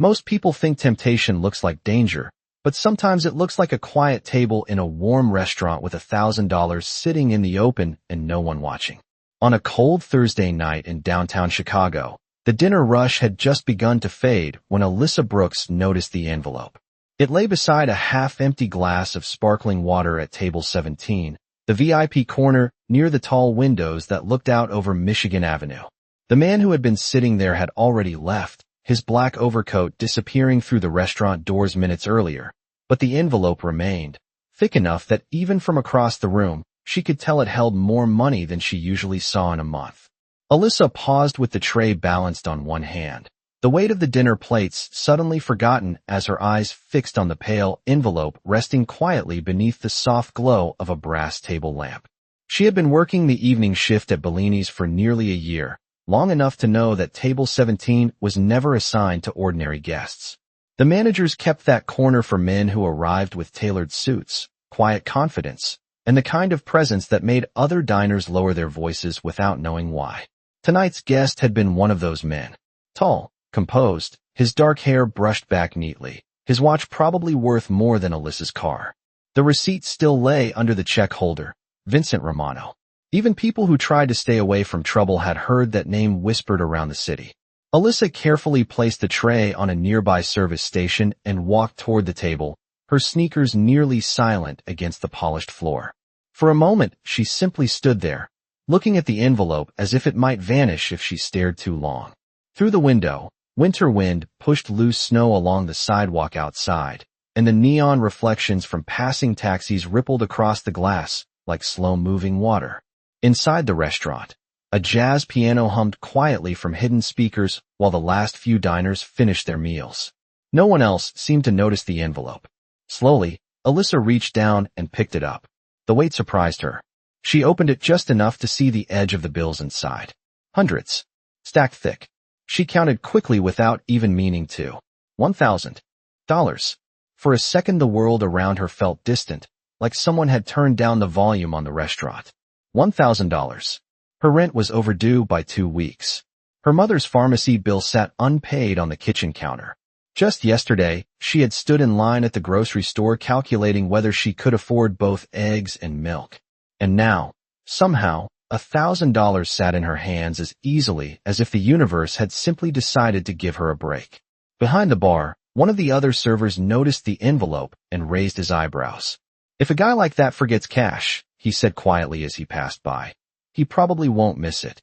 Most people think temptation looks like danger, but sometimes it looks like a quiet table in a warm restaurant with $1,000 sitting in the open and no one watching. On a cold Thursday night in downtown Chicago, the dinner rush had just begun to fade when Alyssa Brooks noticed the envelope. It lay beside a half-empty glass of sparkling water at table 17, the VIP corner near the tall windows that looked out over Michigan Avenue. The man who had been sitting there had already left, his black overcoat disappearing through the restaurant doors minutes earlier, but the envelope remained, thick enough that even from across the room, she could tell it held more money than she usually saw in a month. Alyssa paused with the tray balanced on one hand, the weight of the dinner plates suddenly forgotten as her eyes fixed on the pale envelope resting quietly beneath the soft glow of a brass table lamp. She had been working the evening shift at Bellini's for nearly a year, long enough to know that table 17 was never assigned to ordinary guests. The managers kept that corner for men who arrived with tailored suits, quiet confidence, and the kind of presence that made other diners lower their voices without knowing why. Tonight's guest had been one of those men. Tall, composed, his dark hair brushed back neatly, his watch probably worth more than Alyssa's car. The receipt still lay under the check holder, Vincent Romano. Even people who tried to stay away from trouble had heard that name whispered around the city. Alyssa carefully placed the tray on a nearby service station and walked toward the table, her sneakers nearly silent against the polished floor. For a moment, she simply stood there, looking at the envelope as if it might vanish if she stared too long. Through the window, winter wind pushed loose snow along the sidewalk outside, and the neon reflections from passing taxis rippled across the glass like slow-moving water. Inside the restaurant, a jazz piano hummed quietly from hidden speakers while the last few diners finished their meals. No one else seemed to notice the envelope. Slowly, Alyssa reached down and picked it up. The weight surprised her. She opened it just enough to see the edge of the bills inside. Hundreds. Stacked thick. She counted quickly without even meaning to. $1,000. For a second the world around her felt distant, like someone had turned down the volume on the restaurant. $1,000. Her rent was overdue by 2 weeks. Her mother's pharmacy bill sat unpaid on the kitchen counter. Just yesterday, she had stood in line at the grocery store calculating whether she could afford both eggs and milk. And now, somehow, $1,000 sat in her hands as easily as if the universe had simply decided to give her a break. Behind the bar, one of the other servers noticed the envelope and raised his eyebrows. "If a guy like that forgets cash," he said quietly as he passed by, "he probably won't miss it."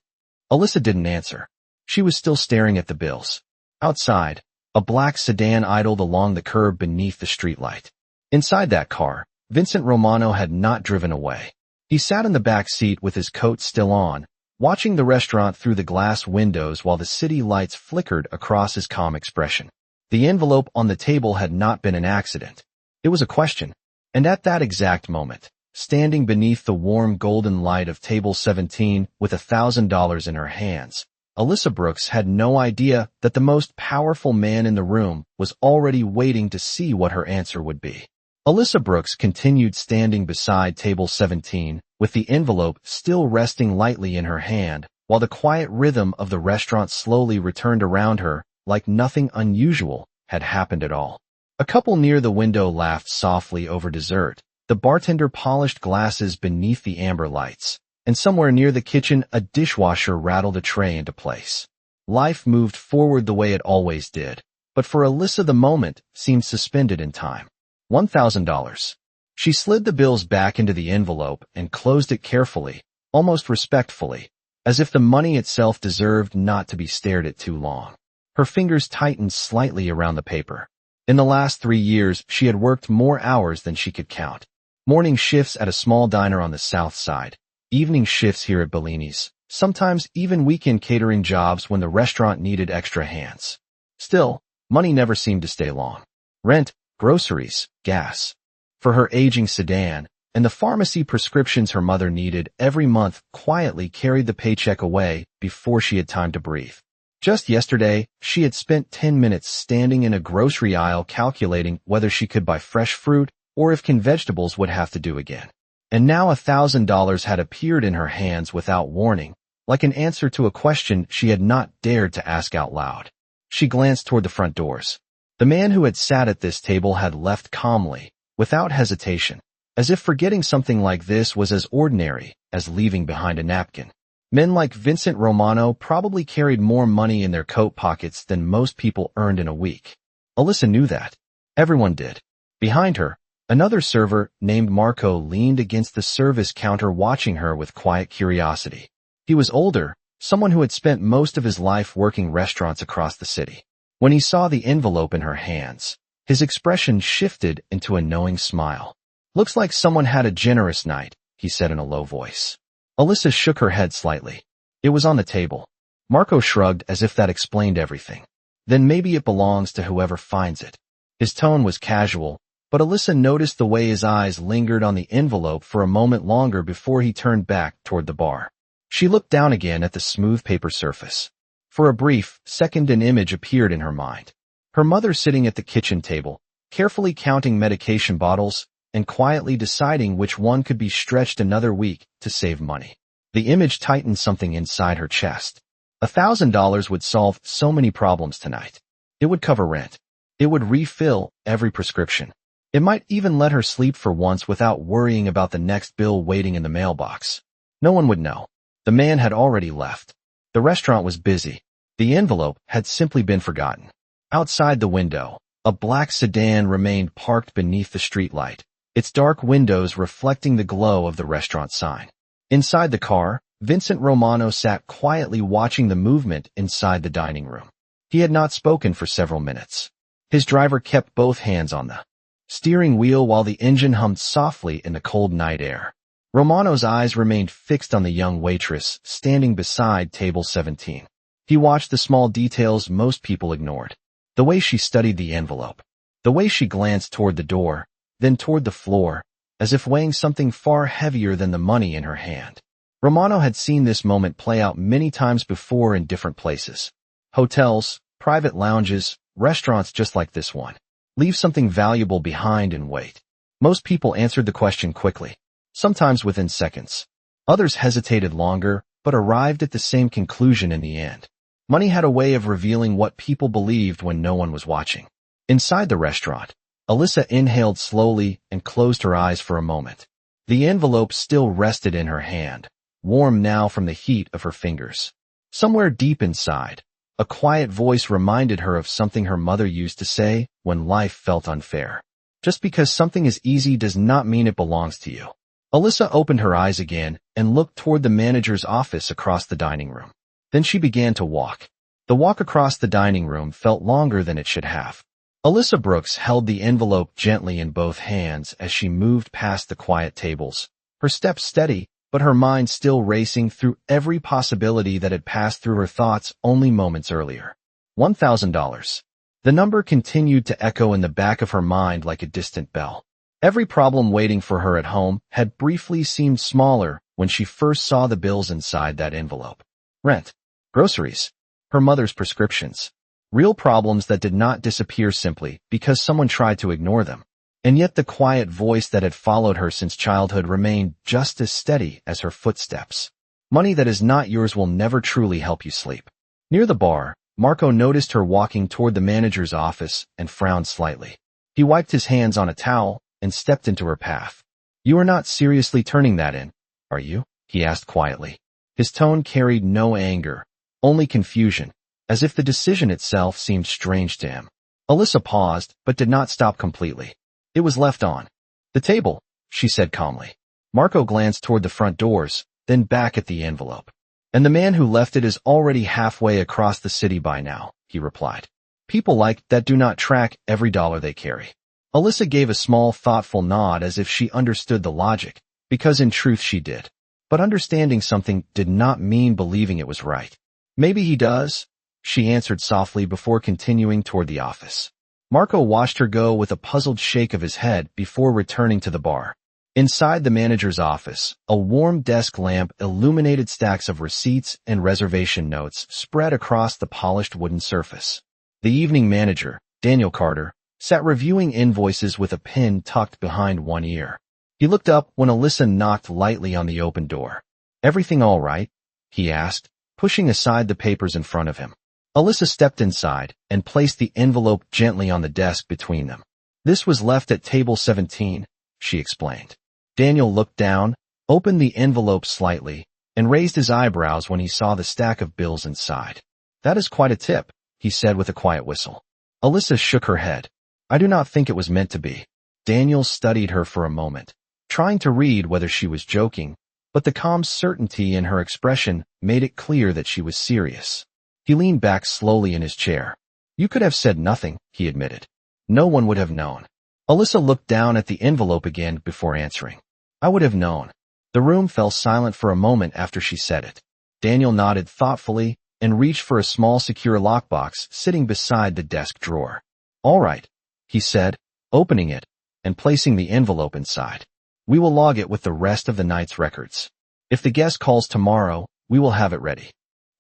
Alyssa didn't answer. She was still staring at the bills. Outside, a black sedan idled along the curb beneath the streetlight. Inside that car, Vincent Romano had not driven away. He sat in the back seat with his coat still on, watching the restaurant through the glass windows while the city lights flickered across his calm expression. The envelope on the table had not been an accident. It was a question. And at that exact moment, standing beneath the warm golden light of table 17 with $1,000 in her hands, Alyssa Brooks had no idea that the most powerful man in the room was already waiting to see what her answer would be. Alyssa Brooks continued standing beside table 17, with the envelope still resting lightly in her hand, while the quiet rhythm of the restaurant slowly returned around her, like nothing unusual had happened at all. A couple near the window laughed softly over dessert. The bartender polished glasses beneath the amber lights, and somewhere near the kitchen a dishwasher rattled a tray into place. Life moved forward the way it always did, but for Alyssa the moment seemed suspended in time. $1,000. She slid the bills back into the envelope and closed it carefully, almost respectfully, as if the money itself deserved not to be stared at too long. Her fingers tightened slightly around the paper. In the last 3 years, she had worked more hours than she could count. Morning shifts at a small diner on the south side, evening shifts here at Bellini's, sometimes even weekend catering jobs when the restaurant needed extra hands. Still, money never seemed to stay long. Rent, groceries, gas. For her aging sedan, and the pharmacy prescriptions her mother needed every month quietly carried the paycheck away before she had time to breathe. Just yesterday, she had spent 10 minutes standing in a grocery aisle calculating whether she could buy fresh fruit or if canned vegetables would have to do again. And now $1,000 had appeared in her hands without warning, like an answer to a question she had not dared to ask out loud. She glanced toward the front doors. The man who had sat at this table had left calmly, without hesitation, as if forgetting something like this was as ordinary as leaving behind a napkin. Men like Vincent Romano probably carried more money in their coat pockets than most people earned in a week. Alyssa knew that. Everyone did. Behind her, another server named Marco leaned against the service counter watching her with quiet curiosity. He was older, someone who had spent most of his life working restaurants across the city. When he saw the envelope in her hands, his expression shifted into a knowing smile. "Looks like someone had a generous night," he said in a low voice. Alyssa shook her head slightly. It was on the table. Marco shrugged as if that explained everything. "Then maybe it belongs to whoever finds it." His tone was casual, but Alyssa noticed the way his eyes lingered on the envelope for a moment longer before he turned back toward the bar. She looked down again at the smooth paper surface. For a brief second, an image appeared in her mind. Her mother sitting at the kitchen table, carefully counting medication bottles, and quietly deciding which one could be stretched another week to save money. The image tightened something inside her chest. $1,000 would solve so many problems tonight. It would cover rent. It would refill every prescription. It might even let her sleep for once without worrying about the next bill waiting in the mailbox. No one would know. The man had already left. The restaurant was busy. The envelope had simply been forgotten. Outside the window, a black sedan remained parked beneath the streetlight, its dark windows reflecting the glow of the restaurant sign. Inside the car, Vincent Romano sat quietly watching the movement inside the dining room. He had not spoken for several minutes. His driver kept both hands on the steering wheel while the engine hummed softly in the cold night air. Romano's eyes remained fixed on the young waitress standing beside table 17. He watched the small details most people ignored. The way she studied the envelope. The way she glanced toward the door, then toward the floor, as if weighing something far heavier than the money in her hand. Romano had seen this moment play out many times before in different places. Hotels, private lounges, restaurants just like this one. Leave something valuable behind and wait. Most people answered the question quickly, sometimes within seconds. Others hesitated longer, but arrived at the same conclusion in the end. Money had a way of revealing what people believed when no one was watching. Inside the restaurant, Alyssa inhaled slowly and closed her eyes for a moment. The envelope still rested in her hand, warm now from the heat of her fingers. Somewhere deep inside, a quiet voice reminded her of something her mother used to say when life felt unfair. Just because something is easy does not mean it belongs to you. Alyssa opened her eyes again and looked toward the manager's office across the dining room. Then she began to walk. The walk across the dining room felt longer than it should have. Alyssa Brooks held the envelope gently in both hands as she moved past the quiet tables, her steps steady, but her mind still racing through every possibility that had passed through her thoughts only moments earlier. $1,000. The number continued to echo in the back of her mind like a distant bell. Every problem waiting for her at home had briefly seemed smaller when she first saw the bills inside that envelope. Rent, groceries, her mother's prescriptions. Real problems that did not disappear simply because someone tried to ignore them. And yet the quiet voice that had followed her since childhood remained just as steady as her footsteps. Money that is not yours will never truly help you sleep. Near the bar, Marco noticed her walking toward the manager's office and frowned slightly. He wiped his hands on a towel and stepped into her path. "You are not seriously turning that in, are you?" he asked quietly. His tone carried no anger, only confusion, as if the decision itself seemed strange to him. Alyssa paused, but did not stop completely. "It was left on the table," she said calmly. Marco glanced toward the front doors, then back at the envelope. "And the man who left it is already halfway across the city by now," he replied. "People like that do not track every dollar they carry." Alyssa gave a small, thoughtful nod as if she understood the logic, because in truth she did. But understanding something did not mean believing it was right. "Maybe he does," she answered softly before continuing toward the office. Marco watched her go with a puzzled shake of his head before returning to the bar. Inside the manager's office, a warm desk lamp illuminated stacks of receipts and reservation notes spread across the polished wooden surface. The evening manager, Daniel Carter, sat reviewing invoices with a pen tucked behind one ear. He looked up when Alyssa knocked lightly on the open door. "Everything all right?" he asked, pushing aside the papers in front of him. Alyssa stepped inside and placed the envelope gently on the desk between them. This was left at table 17, she explained. Daniel looked down, opened the envelope slightly, and raised his eyebrows when he saw the stack of bills inside. That is quite a tip, he said with a quiet whistle. Alyssa shook her head. I do not think it was meant to be. Daniel studied her for a moment, trying to read whether she was joking, but the calm certainty in her expression made it clear that she was serious. He leaned back slowly in his chair. You could have said nothing, he admitted. No one would have known. Alyssa looked down at the envelope again before answering. I would have known. The room fell silent for a moment after she said it. Daniel nodded thoughtfully and reached for a small secure lockbox sitting beside the desk drawer. All right, he said, opening it and placing the envelope inside. We will log it with the rest of the night's records. If the guest calls tomorrow, we will have it ready.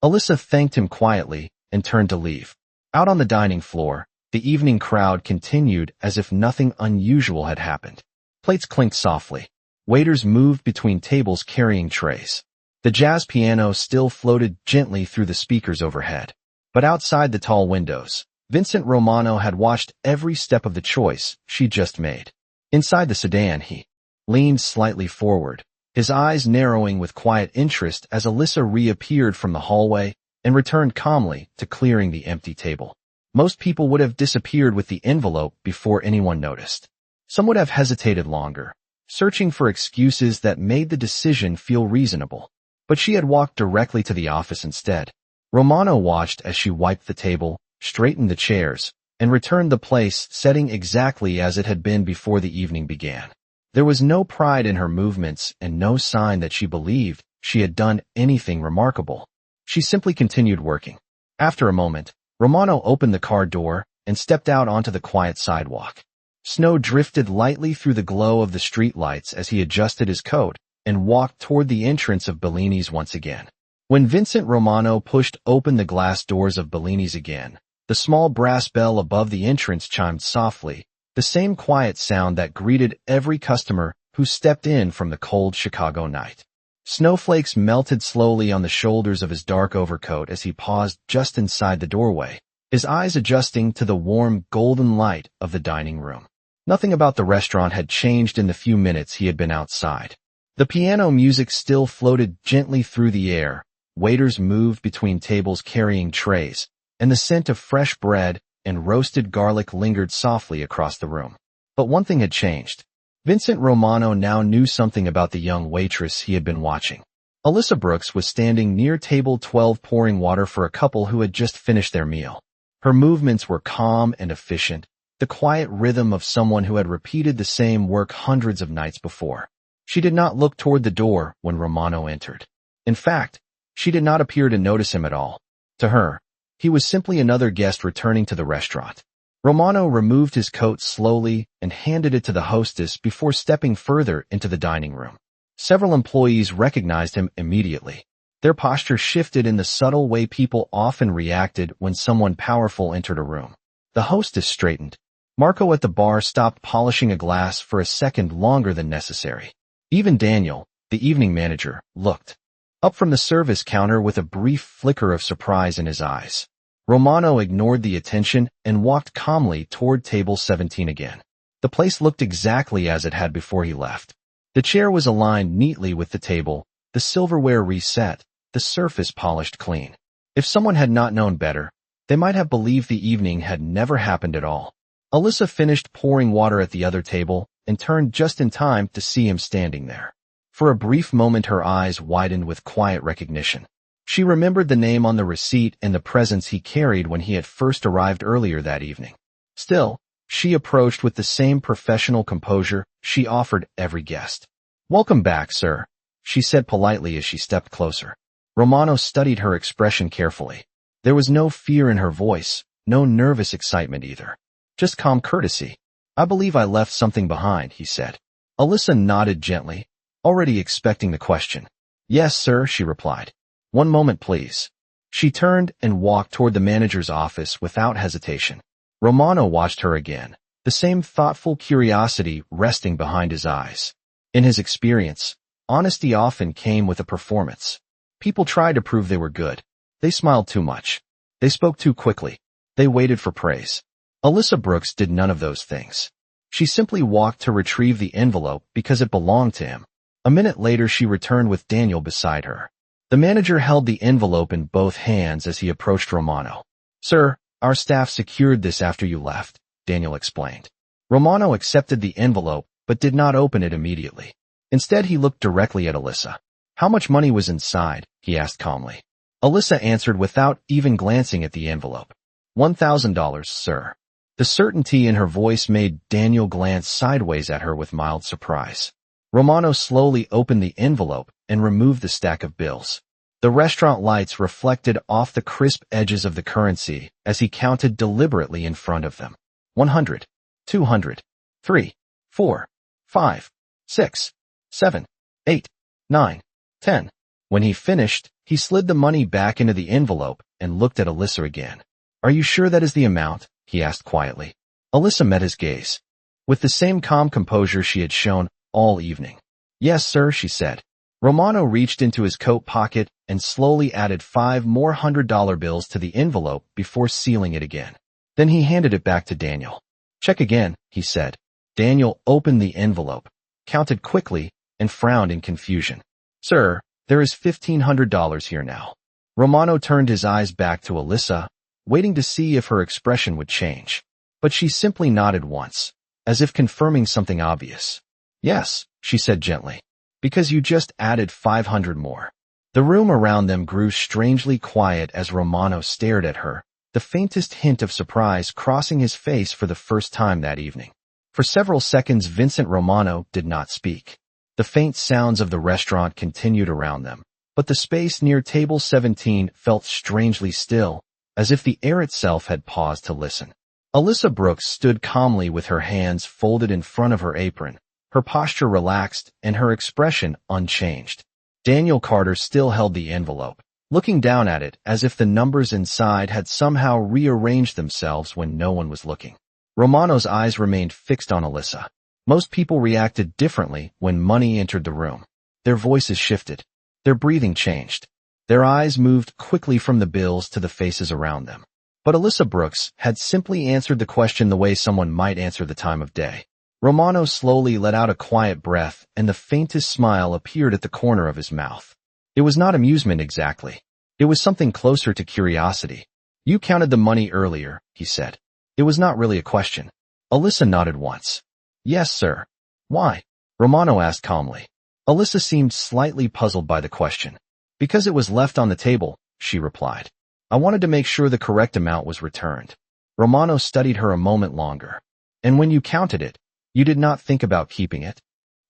Alyssa thanked him quietly and turned to leave. Out on the dining floor, the evening crowd continued as if nothing unusual had happened. Plates clinked softly. Waiters moved between tables carrying trays. The jazz piano still floated gently through the speakers overhead. But outside the tall windows, Vincent Romano had watched every step of the choice she just made. Inside the sedan, he leaned slightly forward, his eyes narrowing with quiet interest as Alyssa reappeared from the hallway and returned calmly to clearing the empty table. Most people would have disappeared with the envelope before anyone noticed. Some would have hesitated longer, searching for excuses that made the decision feel reasonable. But she had walked directly to the office instead. Romano watched as she wiped the table, straightened the chairs, and returned the place setting exactly as it had been before the evening began. There was no pride in her movements and no sign that she believed she had done anything remarkable. She simply continued working. After a moment, Romano opened the car door and stepped out onto the quiet sidewalk. Snow drifted lightly through the glow of the streetlights as he adjusted his coat and walked toward the entrance of Bellini's once again. When Vincent Romano pushed open the glass doors of Bellini's again, the small brass bell above the entrance chimed softly, the same quiet sound that greeted every customer who stepped in from the cold Chicago night. Snowflakes melted slowly on the shoulders of his dark overcoat as he paused just inside the doorway, his eyes adjusting to the warm golden light of the dining room. Nothing about the restaurant had changed in the few minutes he had been outside. The piano music still floated gently through the air, waiters moved between tables carrying trays, and the scent of fresh bread and roasted garlic lingered softly across the room. But one thing had changed. Vincent Romano now knew something about the young waitress he had been watching. Alyssa Brooks was standing near table 12 pouring water for a couple who had just finished their meal. Her movements were calm and efficient, the quiet rhythm of someone who had repeated the same work hundreds of nights before. She did not look toward the door when Romano entered. In fact, she did not appear to notice him at all. To her, he was simply another guest returning to the restaurant. Romano removed his coat slowly and handed it to the hostess before stepping further into the dining room. Several employees recognized him immediately. Their posture shifted in the subtle way people often reacted when someone powerful entered a room. The hostess straightened. Marco at the bar stopped polishing a glass for a second longer than necessary. Even Daniel, the evening manager, looked up from the service counter with a brief flicker of surprise in his eyes. Romano ignored the attention and walked calmly toward table 17 again. The place looked exactly as it had before he left. The chair was aligned neatly with the table, the silverware reset, the surface polished clean. If someone had not known better, they might have believed the evening had never happened at all. Alyssa finished pouring water at the other table and turned just in time to see him standing there. For a brief moment her eyes widened with quiet recognition. She remembered the name on the receipt and the presence he carried when he had first arrived earlier that evening. Still, she approached with the same professional composure she offered every guest. "Welcome back, sir," she said politely as she stepped closer. Romano studied her expression carefully. There was no fear in her voice, no nervous excitement either. Just calm courtesy. "I believe I left something behind," he said. Alyssa nodded gently, already expecting the question. "Yes, sir," she replied. "One moment, please." She turned and walked toward the manager's office without hesitation. Romano watched her again, the same thoughtful curiosity resting behind his eyes. In his experience, honesty often came with a performance. People tried to prove they were good. They smiled too much. They spoke too quickly. They waited for praise. Alyssa Brooks did none of those things. She simply walked to retrieve the envelope because it belonged to him. A minute later, she returned with Daniel beside her. The manager held the envelope in both hands as he approached Romano. "Sir, our staff secured this after you left," Daniel explained. Romano accepted the envelope but did not open it immediately. Instead, he looked directly at Alyssa. "How much money was inside?" he asked calmly. Alyssa answered without even glancing at the envelope. $1,000, sir." The certainty in her voice made Daniel glance sideways at her with mild surprise. Romano slowly opened the envelope and removed the stack of bills. The restaurant lights reflected off the crisp edges of the currency as he counted deliberately in front of them. 100, 200, 3, 4, 5, 6, 7, 8, 9, 10. When he finished, he slid the money back into the envelope and looked at Alyssa again. "Are you sure that is the amount?" he asked quietly. Alyssa met his gaze, with the same calm composure she had shown all evening. "Yes, sir," she said. Romano reached into his coat pocket and slowly added 5 more $100 bills to the envelope before sealing it again. Then he handed it back to Daniel. "Check again," he said. Daniel opened the envelope, counted quickly, and frowned in confusion. "Sir, there is $1,500 here now." Romano turned his eyes back to Alyssa, waiting to see if her expression would change. But she simply nodded once, as if confirming something obvious. "Yes," she said gently, "because you just added 500 more." The room around them grew strangely quiet as Romano stared at her, the faintest hint of surprise crossing his face for the first time that evening. For several seconds, Vincent Romano did not speak. The faint sounds of the restaurant continued around them, but the space near table 17 felt strangely still, as if the air itself had paused to listen. Alyssa Brooks stood calmly with her hands folded in front of her apron, her posture relaxed and her expression unchanged. Daniel Carter still held the envelope, looking down at it as if the numbers inside had somehow rearranged themselves when no one was looking. Romano's eyes remained fixed on Alyssa. Most people reacted differently when money entered the room. Their voices shifted. Their breathing changed. Their eyes moved quickly from the bills to the faces around them. But Alyssa Brooks had simply answered the question the way someone might answer the time of day. Romano slowly let out a quiet breath, and the faintest smile appeared at the corner of his mouth. It was not amusement exactly. It was something closer to curiosity. "You counted the money earlier," he said. It was not really a question. Alyssa nodded once. "Yes, sir." "Why?" Romano asked calmly. Alyssa seemed slightly puzzled by the question. "Because it was left on the table," she replied. "I wanted to make sure the correct amount was returned." Romano studied her a moment longer. "And when you counted it, you did not think about keeping it?"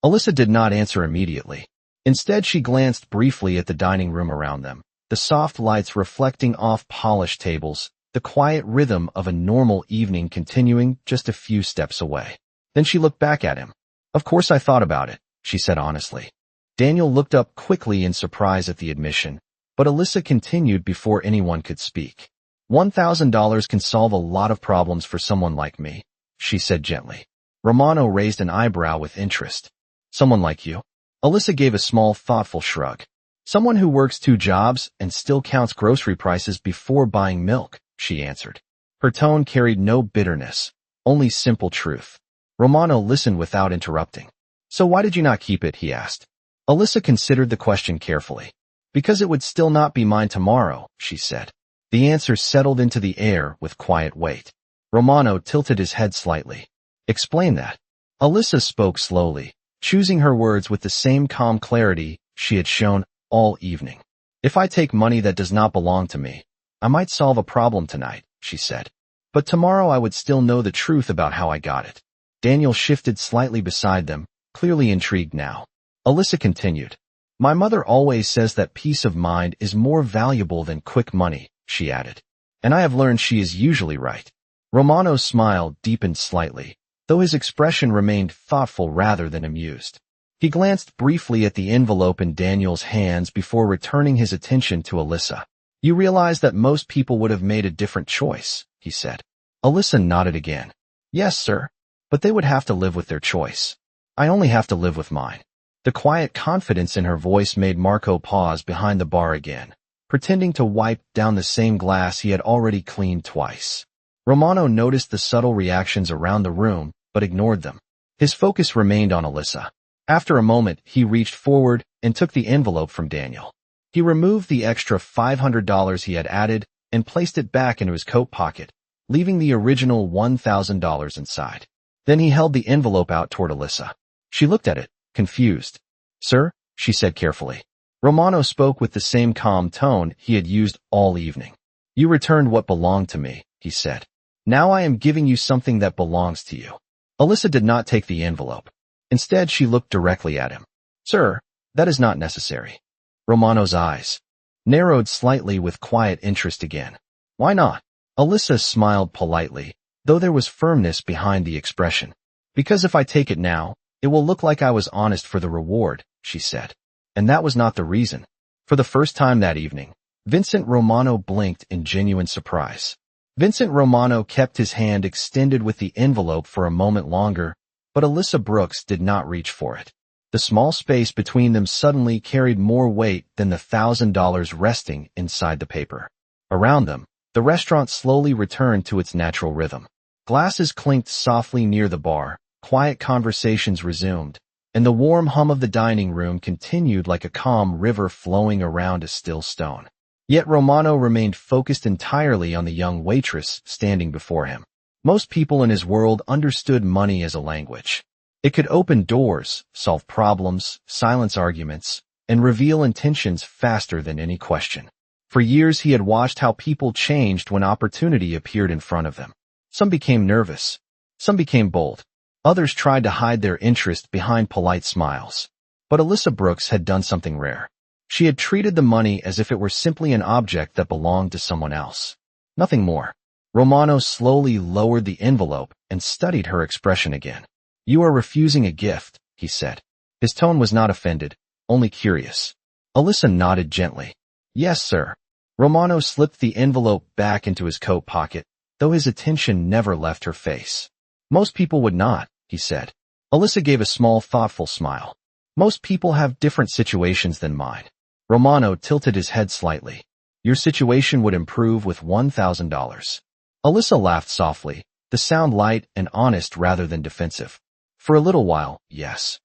Alyssa did not answer immediately. Instead, she glanced briefly at the dining room around them, the soft lights reflecting off polished tables, the quiet rhythm of a normal evening continuing just a few steps away. Then she looked back at him. "Of course I thought about it," she said honestly. Daniel looked up quickly in surprise at the admission, but Alyssa continued before anyone could speak. $1,000 can solve a lot of problems for someone like me," she said gently. Romano raised an eyebrow with interest. "Someone like you?" Alyssa gave a small, thoughtful shrug. "Someone who works 2 jobs and still counts grocery prices before buying milk," she answered. Her tone carried no bitterness, only simple truth. Romano listened without interrupting. "So why did you not keep it?" he asked. Alyssa considered the question carefully. "Because it would still not be mine tomorrow," she said. The answer settled into the air with quiet weight. Romano tilted his head slightly. "Explain that." Alyssa spoke slowly, choosing her words with the same calm clarity she had shown all evening. "If I take money that does not belong to me, I might solve a problem tonight," she said. "But tomorrow I would still know the truth about how I got it." Daniel shifted slightly beside them, clearly intrigued now. Alyssa continued. "My mother always says that peace of mind is more valuable than quick money," she added. "And I have learned she is usually right." Romano's smile deepened slightly, though his expression remained thoughtful rather than amused. He glanced briefly at the envelope in Daniel's hands before returning his attention to Alyssa. "You realize that most people would have made a different choice," he said. Alyssa nodded again. "Yes, sir. But they would have to live with their choice. I only have to live with mine." The quiet confidence in her voice made Marco pause behind the bar again, pretending to wipe down the same glass he had already cleaned twice. Romano noticed the subtle reactions around the room, but ignored them. His focus remained on Alyssa. After a moment, he reached forward and took the envelope from Daniel. He removed the extra $500 he had added and placed it back into his coat pocket, leaving the original $1,000 inside. Then he held the envelope out toward Alyssa. She looked at it, confused. "Sir," she said carefully. Romano spoke with the same calm tone he had used all evening. "You returned what belonged to me," he said. "Now I am giving you something that belongs to you." Alyssa did not take the envelope. Instead, she looked directly at him. "Sir, that is not necessary." Romano's eyes narrowed slightly with quiet interest again. "Why not?" Alyssa smiled politely, though there was firmness behind the expression. "Because if I take it now, it will look like I was honest for the reward," she said. And that was not the reason. For the first time that evening, Vincent Romano blinked in genuine surprise. Vincent Romano kept his hand extended with the envelope for a moment longer, but Alyssa Brooks did not reach for it. The small space between them suddenly carried more weight than the $1,000 resting inside the paper. Around them, the restaurant slowly returned to its natural rhythm. Glasses clinked softly near the bar, quiet conversations resumed, and the warm hum of the dining room continued like a calm river flowing around a still stone. Yet Romano remained focused entirely on the young waitress standing before him. Most people in his world understood money as a language. It could open doors, solve problems, silence arguments, and reveal intentions faster than any question. For years he had watched how people changed when opportunity appeared in front of them. Some became nervous. Some became bold. Others tried to hide their interest behind polite smiles. But Alyssa Brooks had done something rare. She had treated the money as if it were simply an object that belonged to someone else. Nothing more. Romano slowly lowered the envelope and studied her expression again. "You are refusing a gift," he said. His tone was not offended, only curious. Alyssa nodded gently. "Yes, sir." Romano slipped the envelope back into his coat pocket, though his attention never left her face. "Most people would not," he said. Alyssa gave a small, thoughtful smile. "Most people have different situations than mine." Romano tilted his head slightly. "Your situation would improve with $1,000. Alyssa laughed softly, the sound light and honest rather than defensive. "For a little while, yes."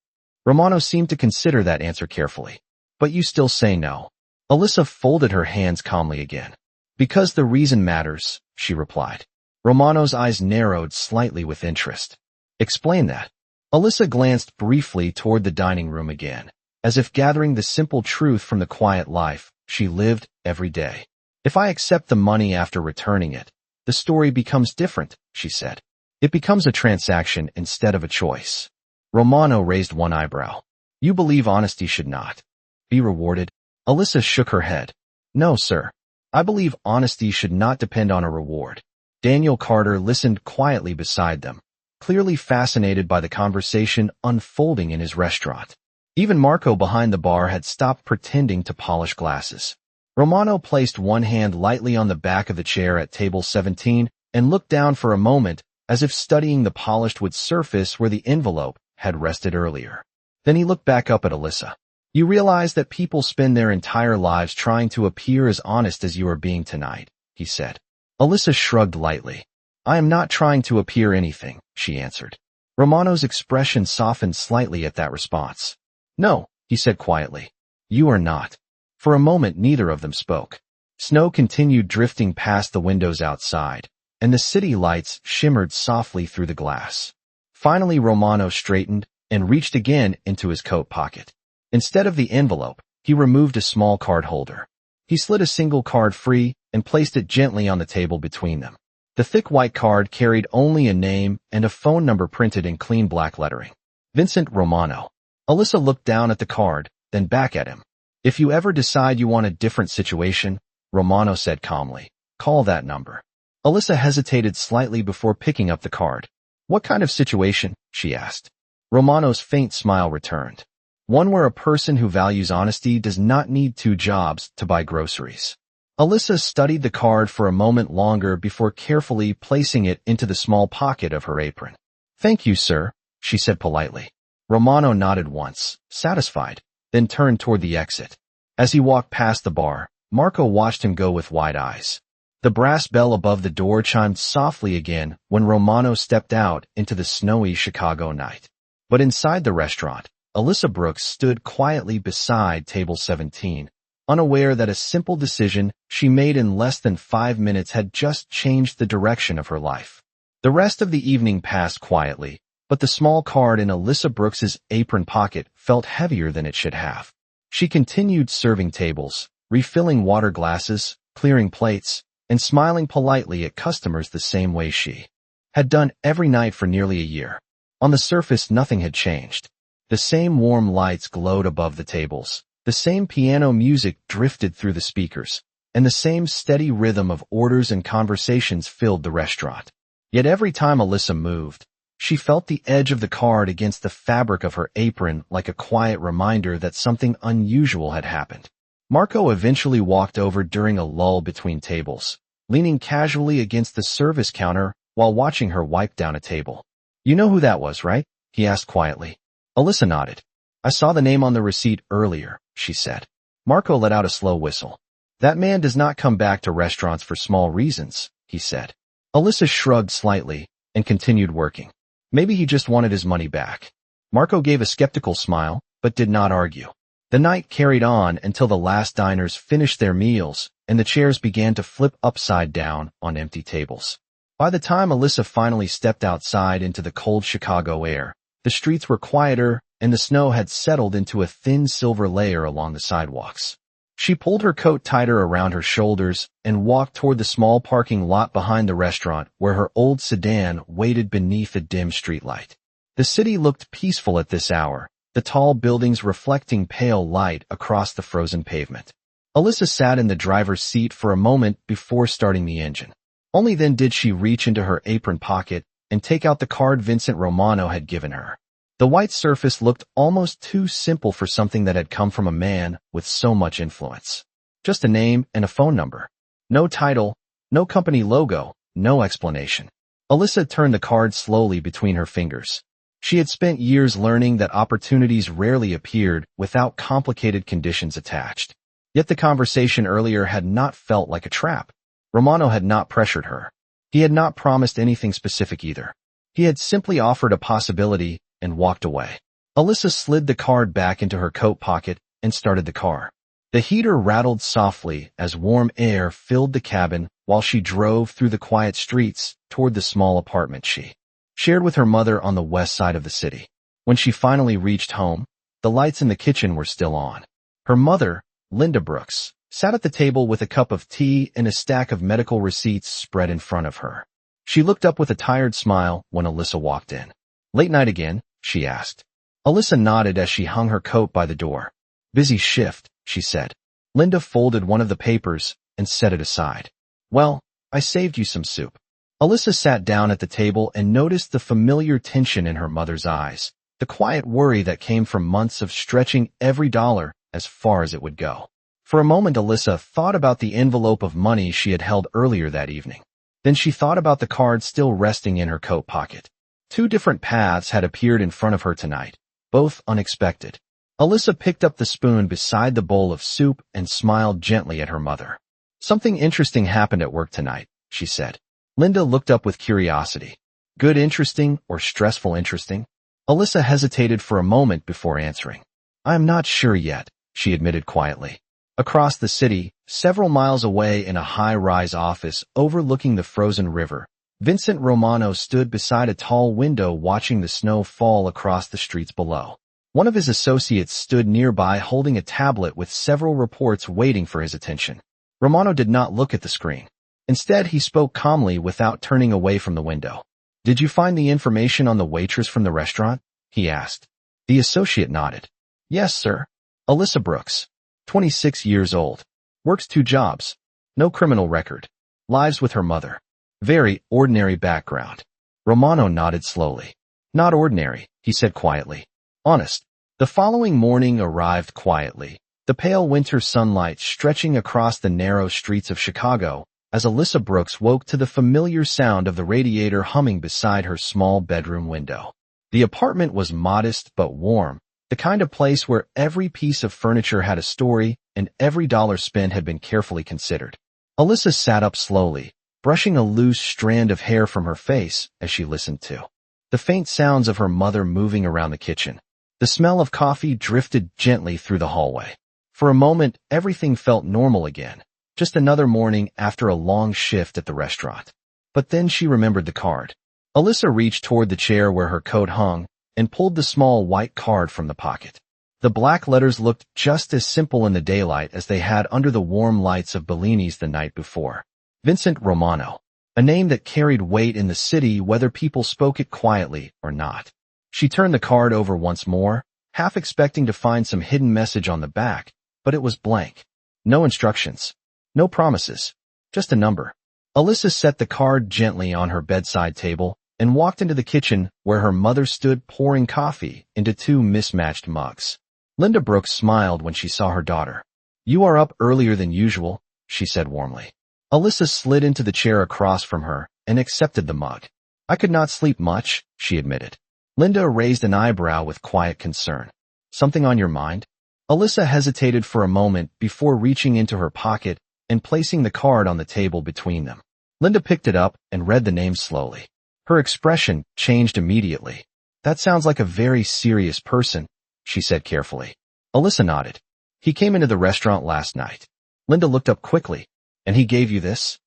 Romano seemed to consider that answer carefully. "But you still say no." Alyssa folded her hands calmly again. "Because the reason matters," she replied. Romano's eyes narrowed slightly with interest. "Explain that." Alyssa glanced briefly toward the dining room again, as if gathering the simple truth from the quiet life she lived every day. "If I accept the money after returning it, the story becomes different," she said. "It becomes a transaction instead of a choice." Romano raised one eyebrow. "You believe honesty should not be rewarded?" Alyssa shook her head. "No, sir. I believe honesty should not depend on a reward." Daniel Carter listened quietly beside them, clearly fascinated by the conversation unfolding in his restaurant. Even Marco behind the bar had stopped pretending to polish glasses. Romano placed one hand lightly on the back of the chair at table 17 and looked down for a moment as if studying the polished wood surface where the envelope had rested earlier. Then he looked back up at Alyssa. "You realize that people spend their entire lives trying to appear as honest as you are being tonight," he said. Alyssa shrugged lightly. "I am not trying to appear anything," she answered. Romano's expression softened slightly at that response. "No," he said quietly. "You are not." For a moment, neither of them spoke. Snow continued drifting past the windows outside, and the city lights shimmered softly through the glass. Finally, Romano straightened and reached again into his coat pocket. Instead of the envelope, he removed a small card holder. He slid a single card free and placed it gently on the table between them. The thick white card carried only a name and a phone number printed in clean black lettering. Vincent Romano. Alyssa looked down at the card, then back at him. "If you ever decide you want a different situation," Romano said calmly, "call that number." Alyssa hesitated slightly before picking up the card. "What kind of situation?" she asked. Romano's faint smile returned. "One where a person who values honesty does not need 2 jobs to buy groceries." Alyssa studied the card for a moment longer before carefully placing it into the small pocket of her apron. "Thank you, sir," she said politely. Romano nodded once, satisfied, then turned toward the exit. As he walked past the bar, Marco watched him go with wide eyes. The brass bell above the door chimed softly again when Romano stepped out into the snowy Chicago night. But inside the restaurant, Alyssa Brooks stood quietly beside table 17, unaware that a simple decision she made in less than 5 minutes had just changed the direction of her life. The rest of the evening passed quietly, but the small card in Alyssa Brooks's apron pocket felt heavier than it should have. She continued serving tables, refilling water glasses, clearing plates, and smiling politely at customers the same way she had done every night for nearly a year. On the surface, nothing had changed. The same warm lights glowed above the tables, the same piano music drifted through the speakers, and the same steady rhythm of orders and conversations filled the restaurant. Yet every time Alyssa moved, she felt the edge of the card against the fabric of her apron like a quiet reminder that something unusual had happened. Marco eventually walked over during a lull between tables, leaning casually against the service counter while watching her wipe down a table. "You know who that was, right?" he asked quietly. Alyssa nodded. "I saw the name on the receipt earlier," she said. Marco let out a slow whistle. "That man does not come back to restaurants for small reasons," he said. Alyssa shrugged slightly and continued working. Maybe he just wanted his money back. Marco gave a skeptical smile, but did not argue. The night carried on until the last diners finished their meals and the chairs began to flip upside down on empty tables. By the time Alyssa finally stepped outside into the cold Chicago air, the streets were quieter and the snow had settled into a thin silver layer along the sidewalks. She pulled her coat tighter around her shoulders and walked toward the small parking lot behind the restaurant where her old sedan waited beneath a dim streetlight. The city looked peaceful at this hour, the tall buildings reflecting pale light across the frozen pavement. Alyssa sat in the driver's seat for a moment before starting the engine. Only then did she reach into her apron pocket and take out the card Vincent Romano had given her. The white surface looked almost too simple for something that had come from a man with so much influence. Just a name and a phone number. No title, no company logo, no explanation. Alyssa turned the card slowly between her fingers. She had spent years learning that opportunities rarely appeared without complicated conditions attached. Yet the conversation earlier had not felt like a trap. Romano had not pressured her. He had not promised anything specific either. He had simply offered a possibility and walked away. Alyssa slid the card back into her coat pocket and started the car. The heater rattled softly as warm air filled the cabin while she drove through the quiet streets toward the small apartment she shared with her mother on the west side of the city. When she finally reached home, the lights in the kitchen were still on. Her mother, Linda Brooks, sat at the table with a cup of tea and a stack of medical receipts spread in front of her. She looked up with a tired smile when Alyssa walked in. "Late night again?" she asked. Alyssa nodded as she hung her coat by the door. "Busy shift," she said. Linda folded one of the papers and set it aside. "Well, I saved you some soup." Alyssa sat down at the table and noticed the familiar tension in her mother's eyes, the quiet worry that came from months of stretching every dollar as far as it would go. For a moment, Alyssa thought about the envelope of money she had held earlier that evening. Then she thought about the card still resting in her coat pocket. Two different paths had appeared in front of her tonight, both unexpected. Alyssa picked up the spoon beside the bowl of soup and smiled gently at her mother. "Something interesting happened at work tonight," she said. Linda looked up with curiosity. "Good interesting or stressful interesting?" Alyssa hesitated for a moment before answering. "I am not sure yet," she admitted quietly. Across the city, several miles away in a high-rise office overlooking the frozen river, Vincent Romano stood beside a tall window watching the snow fall across the streets below. One of his associates stood nearby holding a tablet with several reports waiting for his attention. Romano did not look at the screen. Instead, he spoke calmly without turning away from the window. "Did you find the information on the waitress from the restaurant?" he asked. The associate nodded. "Yes, sir. Alyssa Brooks, 26 years old. Works 2 jobs. No criminal record. Lives with her mother. Very ordinary background." Romano nodded slowly. "Not ordinary," he said quietly. "Honest." The following morning arrived quietly, the pale winter sunlight stretching across the narrow streets of Chicago, as Alyssa Brooks woke to the familiar sound of the radiator humming beside her small bedroom window. The apartment was modest but warm, the kind of place where every piece of furniture had a story and every dollar spent had been carefully considered. Alyssa sat up slowly, brushing a loose strand of hair from her face as she listened to the faint sounds of her mother moving around the kitchen. The smell of coffee drifted gently through the hallway. For a moment, everything felt normal again, just another morning after a long shift at the restaurant. But then she remembered the card. Alyssa reached toward the chair where her coat hung and pulled the small white card from the pocket. The black letters looked just as simple in the daylight as they had under the warm lights of Bellini's the night before. Vincent Romano. A name that carried weight in the city whether people spoke it quietly or not. She turned the card over once more, half expecting to find some hidden message on the back, but it was blank. No instructions. No promises. Just a number. Alyssa set the card gently on her bedside table and walked into the kitchen where her mother stood pouring coffee into two mismatched mugs. Linda Brooks smiled when she saw her daughter. "You are up earlier than usual," she said warmly. Alyssa slid into the chair across from her and accepted the mug. "I could not sleep much," she admitted. Linda raised an eyebrow with quiet concern. "Something on your mind?" Alyssa hesitated for a moment before reaching into her pocket and placing the card on the table between them. Linda picked it up and read the name slowly. Her expression changed immediately. "That sounds like a very serious person," she said carefully. Alyssa nodded. "He came into the restaurant last night." Linda looked up quickly. "And he gave you this?"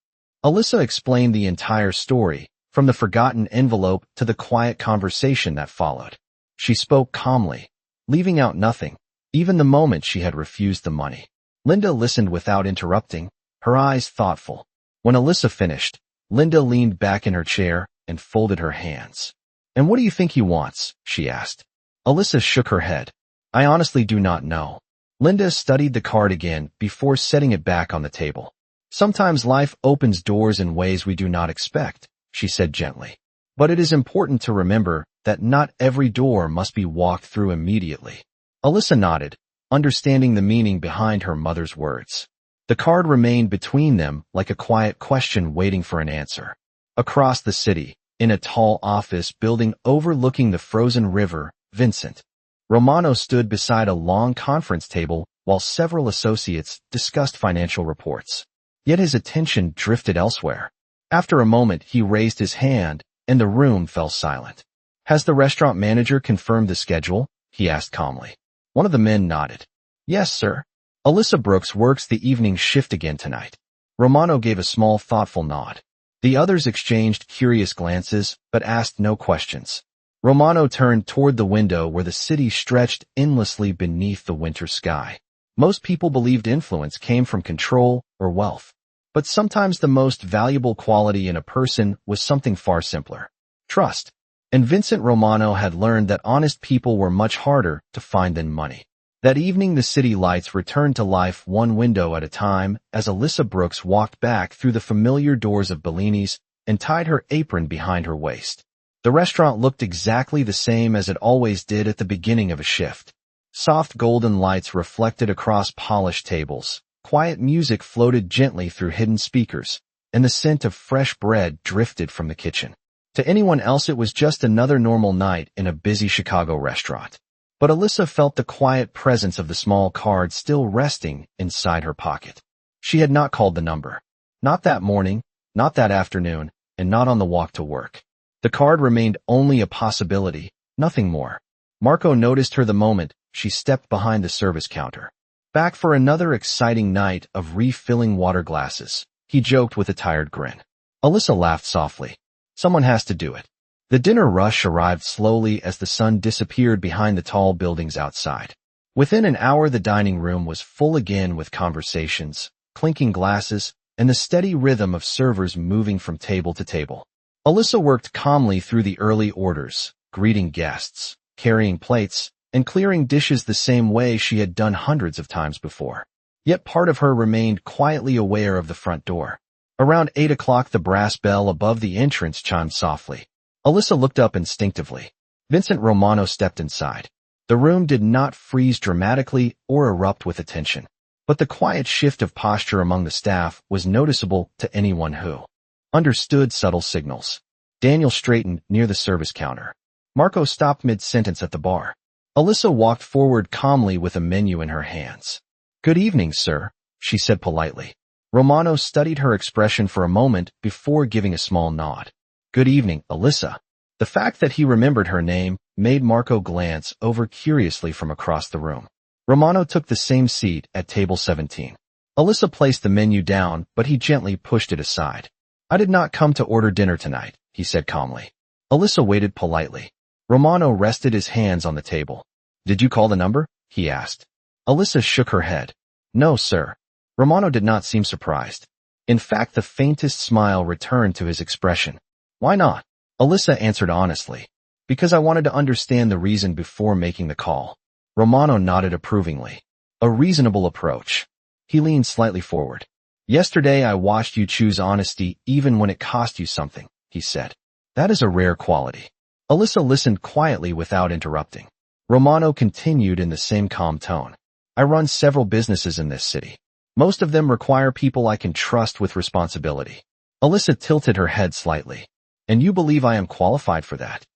Alyssa explained the entire story, from the forgotten envelope to the quiet conversation that followed. She spoke calmly, leaving out nothing, even the moment she had refused the money. Linda listened without interrupting, her eyes thoughtful. When Alyssa finished, Linda leaned back in her chair and folded her hands. "And what do you think he wants?" she asked. Alyssa shook her head. "I honestly do not know." Linda studied the card again before setting it back on the table. "Sometimes life opens doors in ways we do not expect," she said gently. "But it is important to remember that not every door must be walked through immediately." Alyssa nodded, understanding the meaning behind her mother's words. The card remained between them like a quiet question waiting for an answer. Across the city, in a tall office building overlooking the frozen river, Vincent Romano stood beside a long conference table while several associates discussed financial reports. Yet his attention drifted elsewhere. After a moment, he raised his hand, and the room fell silent. "Has the restaurant manager confirmed the schedule?" he asked calmly. One of the men nodded. "Yes, sir. Alyssa Brooks works the evening shift again tonight." Romano gave a small, thoughtful nod. The others exchanged curious glances, but asked no questions. Romano turned toward the window where the city stretched endlessly beneath the winter sky. Most people believed influence came from control or wealth. But sometimes the most valuable quality in a person was something far simpler. Trust. And Vincent Romano had learned that honest people were much harder to find than money. That evening the city lights returned to life one window at a time as Alyssa Brooks walked back through the familiar doors of Bellini's and tied her apron behind her waist. The restaurant looked exactly the same as it always did at the beginning of a shift. Soft golden lights reflected across polished tables. Quiet music floated gently through hidden speakers, and the scent of fresh bread drifted from the kitchen. To anyone else it was just another normal night in a busy Chicago restaurant. But Alyssa felt the quiet presence of the small card still resting inside her pocket. She had not called the number. Not that morning, not that afternoon, and not on the walk to work. The card remained only a possibility, nothing more. Marco noticed her the moment she stepped behind the service counter. "Back for another exciting night of refilling water glasses," he joked with a tired grin. Alyssa laughed softly. Someone has to do it. The dinner rush arrived slowly as the sun disappeared behind the tall buildings outside. Within an hour the dining room was full again with conversations, clinking glasses, and the steady rhythm of servers moving from table to table. Alyssa worked calmly through the early orders, greeting guests, carrying plates, and clearing dishes the same way she had done hundreds of times before. Yet part of her remained quietly aware of the front door. Around 8 o'clock the brass bell above the entrance chimed softly. Alyssa looked up instinctively. Vincent Romano stepped inside. The room did not freeze dramatically or erupt with attention, but the quiet shift of posture among the staff was noticeable to anyone who understood subtle signals. Daniel straightened near the service counter. Marco stopped mid-sentence at the bar. Alyssa walked forward calmly with a menu in her hands. Good evening, sir, she said politely. Romano studied her expression for a moment before giving a small nod. Good evening, Alyssa. The fact that he remembered her name made Marco glance over curiously from across the room. Romano took the same seat at table 17. Alyssa placed the menu down, but he gently pushed it aside. I did not come to order dinner tonight, he said calmly. Alyssa waited politely. Romano rested his hands on the table. Did you call the number? He asked. Alyssa shook her head. No, sir. Romano did not seem surprised. In fact, the faintest smile returned to his expression. Why not? Alyssa answered honestly. Because I wanted to understand the reason before making the call. Romano nodded approvingly. A reasonable approach. He leaned slightly forward. Yesterday I watched you choose honesty even when it cost you something, he said. That is a rare quality. Alyssa listened quietly without interrupting. Romano continued in the same calm tone. I run several businesses in this city. Most of them require people I can trust with responsibility. Alyssa tilted her head slightly. And you believe I am qualified for that?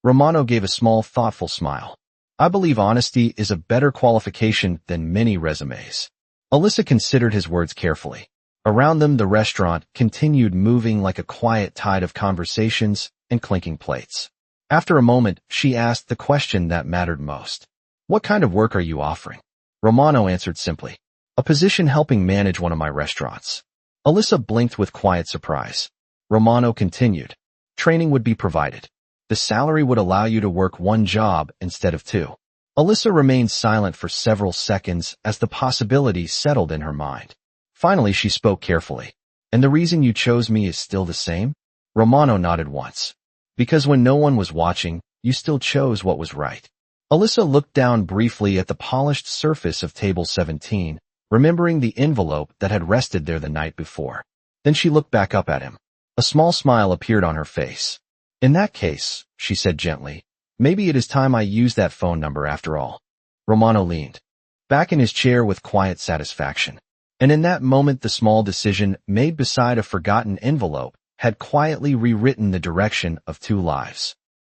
Romano gave a small, thoughtful smile. I believe honesty is a better qualification than many resumes. Alyssa considered his words carefully. Around them, the restaurant continued moving like a quiet tide of conversations and clinking plates. After a moment, she asked the question that mattered most. What kind of work are you offering? Romano answered simply. A position helping manage one of my restaurants. Alyssa blinked with quiet surprise. Romano continued. Training would be provided. The salary would allow you to work one job instead of two. Alyssa remained silent for several seconds as the possibility settled in her mind. Finally, she spoke carefully. And the reason you chose me is still the same? Romano nodded once. Because when no one was watching, you still chose what was right. Alyssa looked down briefly at the polished surface of table 17, remembering the envelope that had rested there the night before. Then she looked back up at him. A small smile appeared on her face. In that case, she said gently, maybe it is time I use that phone number after all. Romano leaned back in his chair with quiet satisfaction. And in that moment, the small decision made beside a forgotten envelope had quietly rewritten the direction of two lives.